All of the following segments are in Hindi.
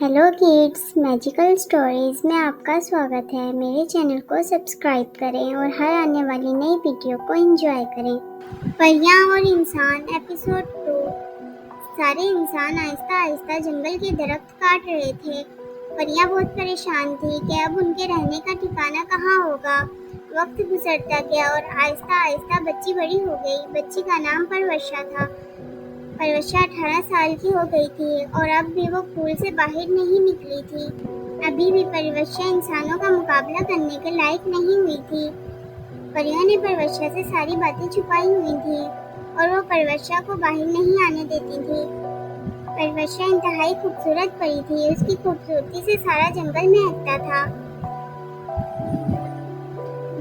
हेलो किड्स, मैजिकल स्टोरीज में आपका स्वागत है। मेरे चैनल को सब्सक्राइब करें और हर आने वाली नई वीडियो को एंजॉय करें। परियां और इंसान एपिसोड 2। सारे इंसान आहिस्ता आहिस्ता जंगल के दरख्त काट रहे थे। परियां बहुत परेशान थी कि अब उनके रहने का ठिकाना कहाँ होगा। वक्त गुजरता गया और आहिस्ता आहिस्ता बच्ची बड़ी हो गई। बच्ची का नाम परवशा था। परवशा 18 साल की हो गई थी और अब भी वो फूल से बाहर नहीं निकली थी। अभी भी परवशा इंसानों का मुकाबला करने के लायक नहीं हुई थी। परियां ने परवशा से सारी बातें छुपाई हुई थी और वो परवशा को बाहर नहीं आने देती थी। परवशा इंतहाई खूबसूरत परी थी। उसकी खूबसूरती से सारा जंगल महकता था।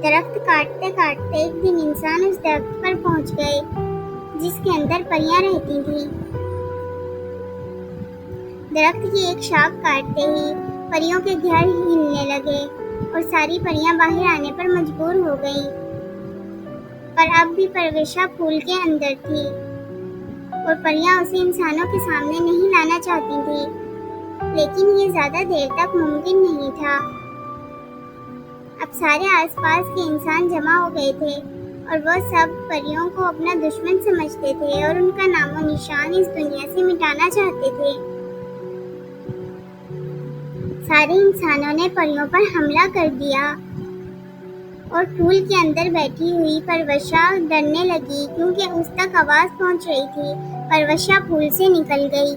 दरख्त काटते काटते एक दिन इंसान उस दरख्त पर पहुंच गए जिसके अंदर परियां रहती थीं। दरख्त की एक शाख काटते ही परियों के घर हिलने लगे और सारी परियां बाहर आने पर मजबूर हो गईं। पर अब भी परवशा फूल के अंदर थी और परियां उसे इंसानों के सामने नहीं लाना चाहती थी, लेकिन ये ज्यादा देर तक मुमकिन नहीं था। अब सारे आसपास के इंसान जमा हो गए थे और वह सब परियों को अपना दुश्मन समझते थे और उनका नामो निशान इस दुनिया से मिटाना चाहते थे। सारे इंसानों ने परियों पर हमला कर दिया और फूल के अंदर बैठी हुई परवशा डरने लगी क्योंकि उस तक आवाज पहुंच रही थी। परवशा फूल से निकल गई।